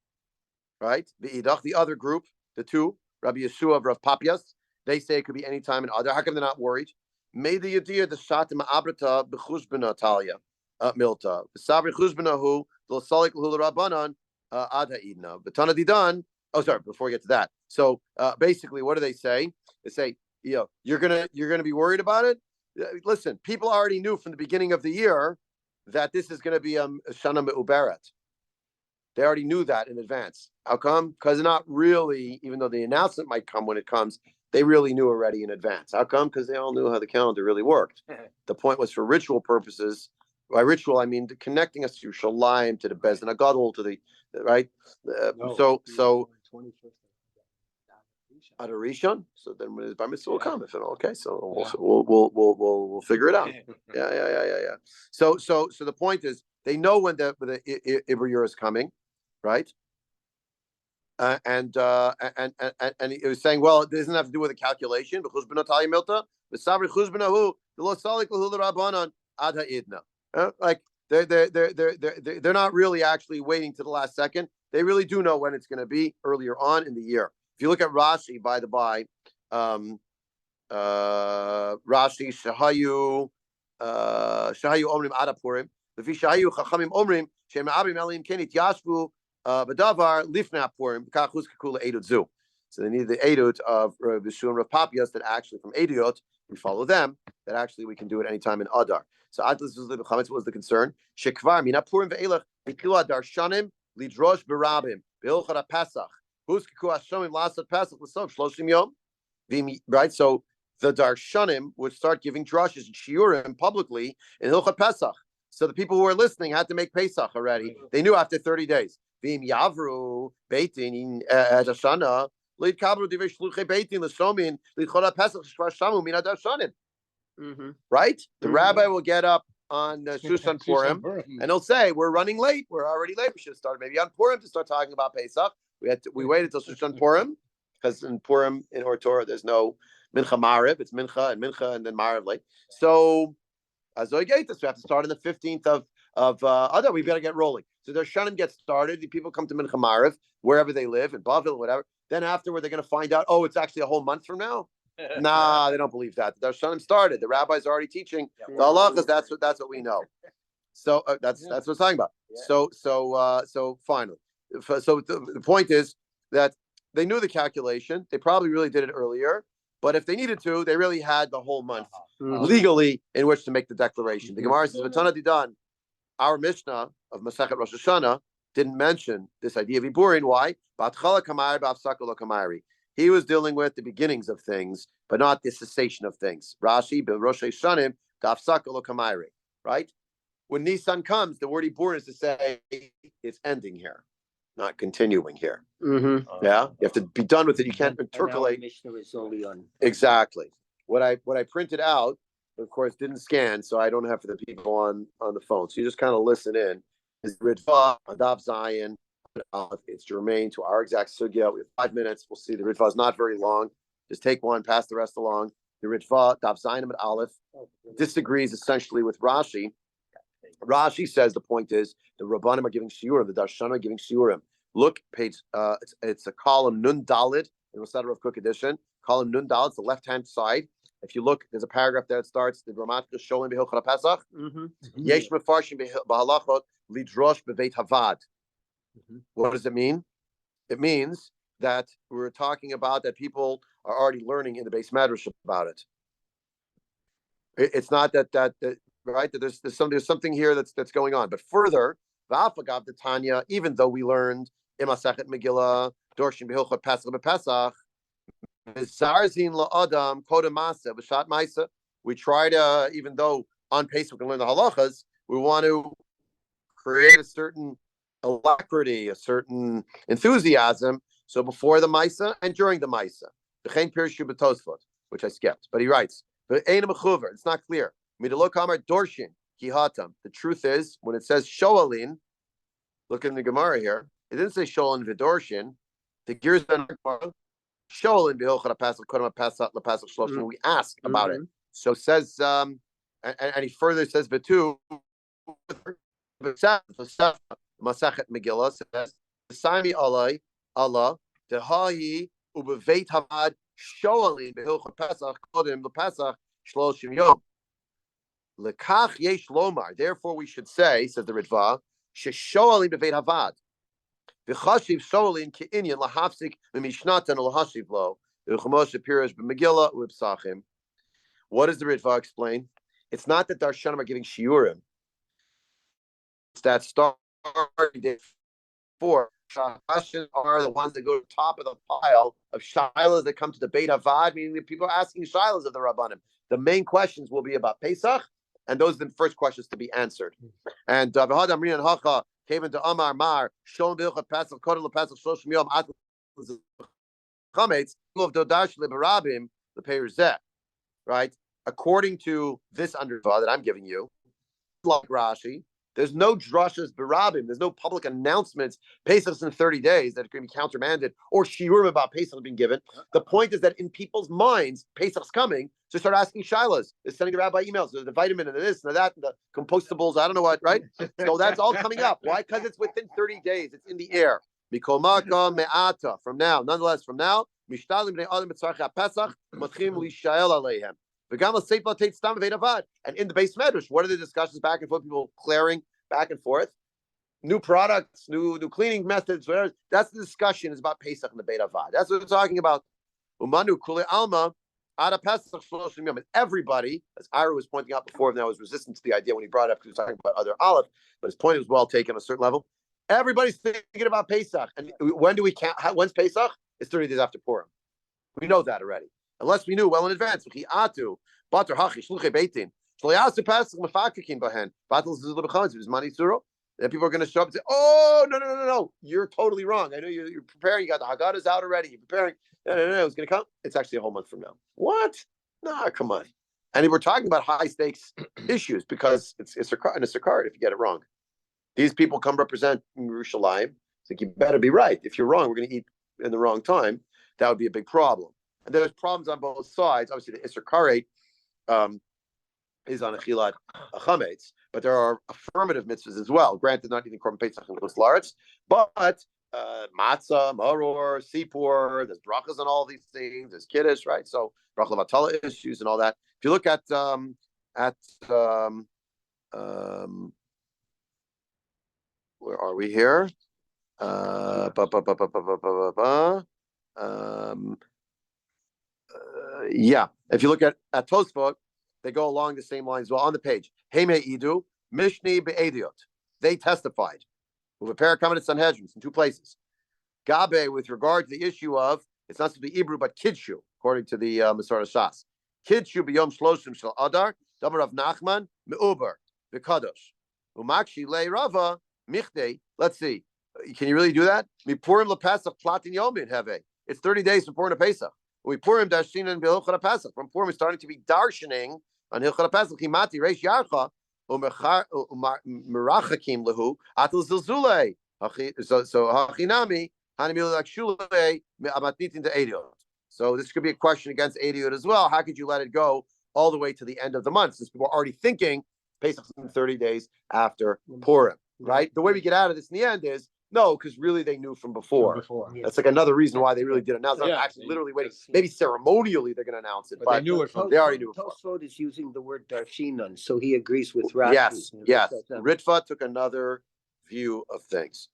A: right? Beidach, the other group, the two, Rabbi Yeshua of Rav Papias, they say it could be any time in Adar. How come they're not worried? Made the idea the Shatim Abrata Bechuzbana Talia Milta. The Sabri Chuzbana who the Salik Hula Rabbanan Adha Idna. Batana Didan. Oh, sorry, before we get to that. So basically, what do they say? They say, you're gonna be worried about it. Listen, people already knew from the beginning of the year that this is gonna be a Shana Me'uberet. They already knew that in advance. How come? Because not really, even though the announcement might come when it comes, they really knew already in advance. How come? Because they all knew how the calendar really worked. The point was for ritual purposes. By ritual, I mean connecting us to Yerushalayim, to the Beis Hagadol, to the right. So Adar Rishon. So then when his bar mitzvah will come, if it okay. So we'll figure it out. Yeah. So the point is, they know when the Iburin is coming, right? And it was saying, well, it doesn't have to do with a calculation. Like they're not really actually waiting to the last second. They really do know when it's going to be earlier on in the year. If you look at Rashi, by the by, Rashi Shahayu Omrim Adapurim, Lefi Shahayu Chachamim Omrim Shem Abrim Elim Kenit Yashvu Badavar Lifna Purim Kachus Kakula Edut. So they need the Edut of Rav Yeshua and Rav Papias that actually from Edut we follow them. That actually we can do it anytime in Adar. So Atlas was the concern. Shekvar Mina Purim ve'elach Bikila Darshanim Lidrosh Barabim Beilchad Pesach. Who's Kiku Hashemim Lasat Pesach L'Sov Shloshim Yom? Right. So the Darshanim would start giving drushes and shiurim publicly in Hilchot Pesach. So the people who were listening had to make Pesach already. They knew after 30 days. V'im Yavru Beitin Hashana Leid Kabru Divish Shluchei Beitin L'Somin Lidchot Pesach Shvar Shamu Mina Darshanim. Right? The rabbi will get up on Susan Purim and he'll say, "We're running late. We're already late. We should have started maybe on Purim to start talking about Pesach. We waited till Susan Purim because in Purim in Or Torah there's no Mincha Mariv. It's Mincha and then Mariv late. So Azoy Gaitas, we have to start on the 15th of Adar. We better get rolling. So their Shanim gets started. The people come to Mincha Mariv wherever they live in Bavil, whatever. Then afterward, they're going to find out, oh, it's actually a whole month from now. Nah, they don't believe that. The Darshanim started. The rabbis are already teaching the halachas. That's what we know. So that's what I'm talking about. Yeah. So finally, so the point is that they knew the calculation. They probably really did it earlier, but if they needed to, they really had the whole month legally in which to make the declaration. The Gemara says, "V'tana didan." Our Mishnah of Masechet Rosh Hashanah didn't mention this idea of Iburin. Why? B'atchala kamari b'afsaka lo kamari. He was dealing with the beginnings of things, but not the cessation of things. Rashi, Rosh Hashanah, Gafsaka lo kamayri, right? When Nisan comes, the word Iburin is to say it's ending here, not continuing here. Yeah, you have to be done with it. You can't intercalate.
D: Mishnah is only on
A: Exactly. What I printed out, of course, didn't scan, so I don't have for the people on the phone. So you just kind of listen in. Is Ritva, Adav Zion. It's germane to our exact sugya. We have 5 minutes. We'll see. The Ritva is not very long. Just take one, pass the rest along. the Ritva, Daf Zayin Amud Aleph, disagrees essentially with Rashi. Rashi says the point is the Rabbanim are giving shiurim, the Darshanim are giving shiurim. Look, page, it's a column Nun Dalid in Masada Rav Kook edition. Column Nun Dalid, it's the left-hand side. If you look, there's a paragraph there that starts the Ramatka Sholim Behilchot Pesach. Yesh Mefarshim B'Halachot Lidrosh B'Veit Havad. What does it mean? It means that we're talking about that people are already learning in the base madrash about it. It's not that right, that there's something here that's going on. But further, V'afagav the Tanya, even though we learned Imasachet Megillah, Dorshin Behilchot Pesach B'Pesach, Zarzin la'adam kodem masa b'shat ma'isa. We try to, even though on Pesach we can learn the halachas, we want to create a certain alacrity, a certain enthusiasm. So before the ma'isa and during the ma'isa, B'chein Pirshu b'Tosfot, which I skipped, but he writes, it's not clear. Dorshin kihatam. The truth is, when it says shoalin, look in the Gemara here. It didn't say shoalin v'dorshin. The gears been shoalin b'hilchot Pesach kodem Pesach lePesach shloshim. We ask about it. So says, and he further says, "V'tu Masachet Megillah says, "Sami alai Allah dehahi ubeveit havad shoalin b'hilchot Pesach kodem lePesach shloshim yom." Lekach yesh lomar. Therefore, we should say, says the Ritva, sheshoalin b'veit havad. V'chashiv shoalin ke'inyan lahafsik v'mishnatan lahashiv lo. V'chamos appears b'Megillah u'b'sachim. What does the Ritva explain? It's not that Darshanim are giving shiurim. It's that starting day 4. Questions are the ones that go to the top of the pile of shilas that come to the Beit Havad, meaning that people are asking shilas of the Rabbanim. The main questions will be about Pesach, and those are the first questions to be answered. And V'had Amrin and Hacha came into Amar Mar Sholem B'Hilchot Pesach Kodem LePesach Shloshim Yom At Chametz Lov Dodash LeBarabim LePeirzeh. Right? According to this underva that I'm giving you, like Rashi, there's no drashas barabim. There's no public announcements. Pesach's in 30 days that are going to be countermanded, or shiurim about Pesach being given. The point is that in people's minds, Pesach's coming, so start asking shilas. They're sending the rabbi emails. There's the vitamin and this and that and the compostables. I don't know what, right? So that's all coming up. Why? Because it's within 30 days. It's in the air. Mikomaka me'ata. From now, nonetheless, from now, mishtalim bnei adam b'tzarcha Pesach matchim lishael aleihem. And in the base medrash, what are the discussions back and forth? People clearing back and forth, new products, new cleaning methods, whatever. That's the discussion. Is about Pesach and the Beit Avad. That's what we're talking about. Umanu kule alma ada Pesach shloshim yom. And everybody, as Ira was pointing out before, now was resistant to the idea when he brought it up because he was talking about other olive, but his point was well taken on a certain level. Everybody's thinking about Pesach, and when do we count? When's Pesach? It's 30 days after Purim. We know that already. Unless we knew well in advance. And people are going to show up and say, "Oh, no. You're totally wrong. I know you're preparing. You got the Haggadahs out already. You're preparing. No. It's going to come. It's actually a whole month from now." What? No, come on. And we're talking about high stakes issues because it's a card if you get it wrong. These people come represent Yerushalayim. So you better be right. If you're wrong, we're going to eat in the wrong time. That would be a big problem. And there's problems on both sides. Obviously, the Isser Karet is on Achilat Chametz, but there are affirmative mitzvahs as well. Granted, not eating Korban Pesach and Chutz La'aretz, but matzah, maror, sipur, there's brachas on all these things. There's kiddush, right? So bracha levatala issues and all that. If you look at where are we here? Yeah, if you look at Tosfot, they go along the same lines. Well, on the page, Heme Idu, Mishni Be'ediot. They testified. With a pair of commented Sanhedrins in 2 places. Gabe, with regard to the issue of, it's not supposed to be Ibru, but Kidshu, according to the Masorah Shas. Kidshu b'yom shloshim shel Adar, Dabar Rav Nachman, Me'uber, V'kadosh. Umakshi le Rava, Michdei. Let's see. Can you really do that? Mipurim lePesach platin yomin heve. It's 30 days from Purim to Pesach. We Purim darshinan b'Hilchot Pesach. From Purim, we're starting to be darshaning on Hilchot Pesach. Himati reish yarcha umerachakim lehu atul zilzulei. So hachinami hanimil lakshulei me'amatnitin de'ediot. So this could be a question against Adiyot as well. How could you let it go all the way to the end of the month, since people are already thinking Pesach's in 30 days after Purim, right? The way we get out of this in the end is no, because really they knew from before.
D: Yeah.
A: That's like another reason why they really did it. Now it's not
B: Yeah.
A: actually literally waiting. Maybe ceremonially they're going to announce it,
B: But
A: but
B: they knew it from.
A: they already knew it from.
D: Tosfot is using the word darshinan, so he agrees with Rashi.
A: Yes, yes. Ritva took another view of things.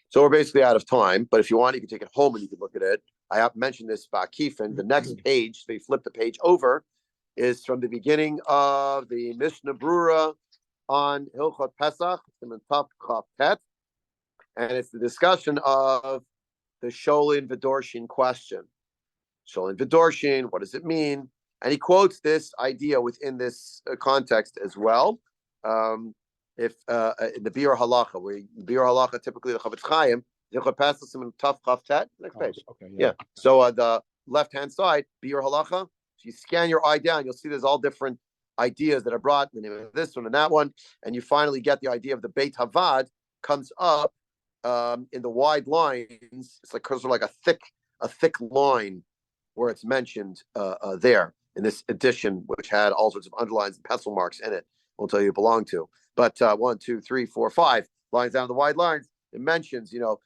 A: So we're basically out of time, but if you want, you can take it home and you can look at it. I have mentioned this Ba'akifin. The next page, so you flip the page over, is from the beginning of the Mishnah Brura on Hilchot Pesach, and it's the discussion of the Sholin Vidorshin question. Sholin Vidorshin, what does it mean? And he quotes this idea within this context as well. If in the Biur Halacha, where Biur Halacha typically the Chavetz Chaim, Hilchot Pesach and Tav Chav Tet, next page.
B: Okay,
A: Yeah. So the left-hand side, Biur Halacha. If you scan your eye down, you'll see there's all different ideas that are brought in the name of this one and that one, and you finally get the idea of the Beit Havad comes up in the wide lines. It's like sort of like a thick line where it's mentioned there in this edition, which had all sorts of underlines and pencil marks in it. We'll tell you it belonged to. But 1, 2, 3, 4, 5 lines down the wide lines, it mentions, the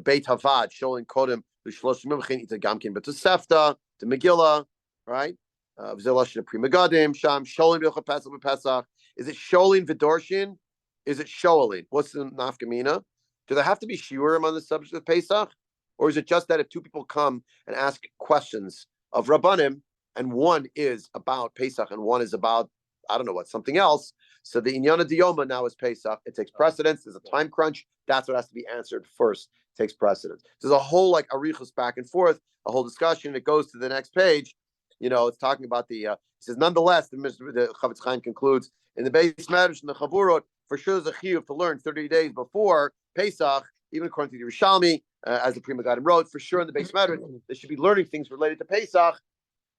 A: Beit Havad, Sholin Kodim, the Shloshim Mimchin, Ita Gamkin, but to Sefta, to Megillah, right? V'zelashim Primagadim, Sham, Sholin B'Chot Pesach B'Pesach. Is it Sholin V'Dorshin? Is it Sholin? What's the nafkamina? Do there have to be shiurim on the subject of Pesach? Or is it just that if two people come and ask questions of Rabbanim, and one is about Pesach and one is about, I don't know what, something else, so the Inyana Diyoma now is Pesach. It takes precedence. There's a time crunch. That's what has to be answered first. It takes precedence. There's a whole like arichus back and forth, a whole discussion. It goes to the next page. It's talking about the, it says, nonetheless, the Chavetz Chaim concludes, in the base matters in the Chavurot, for sure there's a chiyuv to learn 30 days before Pesach, even according to the Yerushalmi, as the Pri Megadim wrote, for sure in the base matters, they should be learning things related to Pesach,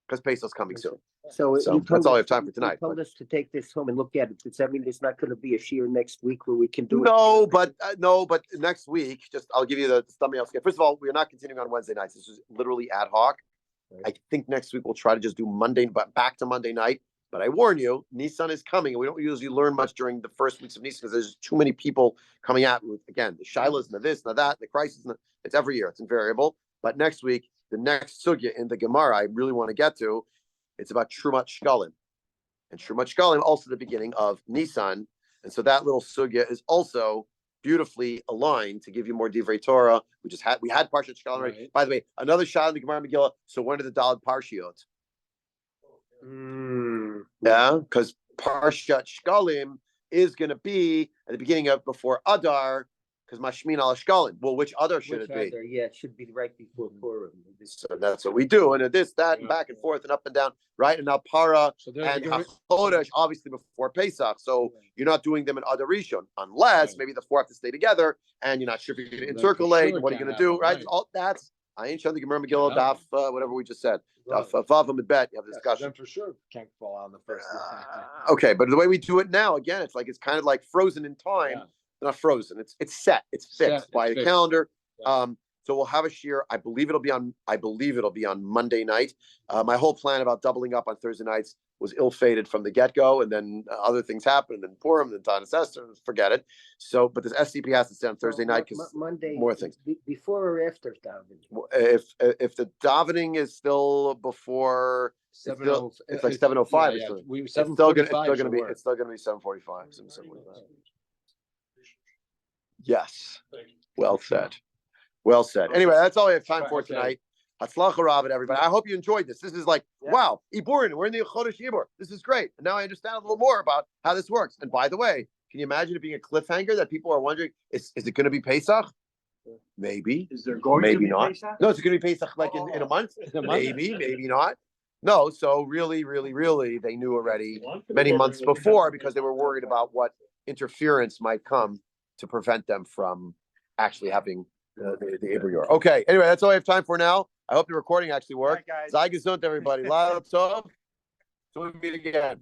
A: because Pesach's coming soon.
D: So
A: that's all we have time for tonight.
D: You told us to take this home and look at it. Does that mean there's not going to be a shiur next week where we can do it?
A: No, but next week, I'll give you the thumbnail. First of all, we are not continuing on Wednesday nights. This is literally ad hoc. I think next week we'll try to just do Monday, but back to Monday night. But I warn you, Nisan is coming, and we don't usually learn much during the first weeks of Nisan because there's too many people coming out with, again, the shilas and the this and the that, the crisis. It's every year. It's invariable. But next week, the next sugya in the Gemara I really want to get to, it's about Trumat Shkalim. And Trumat Shkalim also the beginning of Nisan. And so that little sugya is also beautifully aligned to give you more divrei Torah. We had Parshat Shkalim already. Right. By the way, another shot in the Gemara Megillah. So when are the Daled Parshiot? Yeah, because Parshat Shkalim is going to be at the beginning of before Adar, because Mashmin al Shkalim. Well, which Adar should it be?
D: Yeah, it should be right before Purim.
A: So that's what we do, and and back and forth and up and down, right? And now Para and Chodesh, obviously before Pesach. So you're not doing them in Adar Rishon, unless maybe the four have to stay together, and you're not sure if you're going to intercalate. What are you going to do, right? All that's I ain't showing the Gemara Megillah daf, whatever we just said. Daf Vav Amid you have a discussion.
B: For sure can't fall on the first.
A: Okay, but the way we do it now, again, it's kind of like frozen in time. Yeah. Not frozen. It's set. It's fixed by the calendar. Yeah. So we'll have a shiur. I believe it'll be on Monday night. My whole plan about doubling up on Thursday nights was ill-fated from the get-go, and then other things happened, and then Purim, and then Tanis Esther, forget it. So, but this SCP has to stay on Thursday night because
D: Monday
A: more things.
D: Before or after davening?
A: If the davening is still before, it's like 7:05. It's still going to be 7:45. Yes. Well said. Well said. Anyway, that's all we have time for tonight. Hatzlacha Rabbit, everybody. I hope you enjoyed this. This is like, wow, Iburin. We're in the Chodesh Ibur. This is great. And now I understand a little more about how this works. And by the way, can you imagine it being a cliffhanger that people are wondering, is it going to be Pesach? Maybe.
G: Is there going
A: maybe
G: to be
A: not.
G: Pesach?
A: No, it's going to be Pesach like in a month. Maybe, maybe not. No, so really, they knew already many months before because they were worried about what interference might come to prevent them from actually having the Ibur Yor. Okay, anyway, that's all I have time for now. I hope the recording actually worked. Zai gesund, everybody. Loud, so we meet again.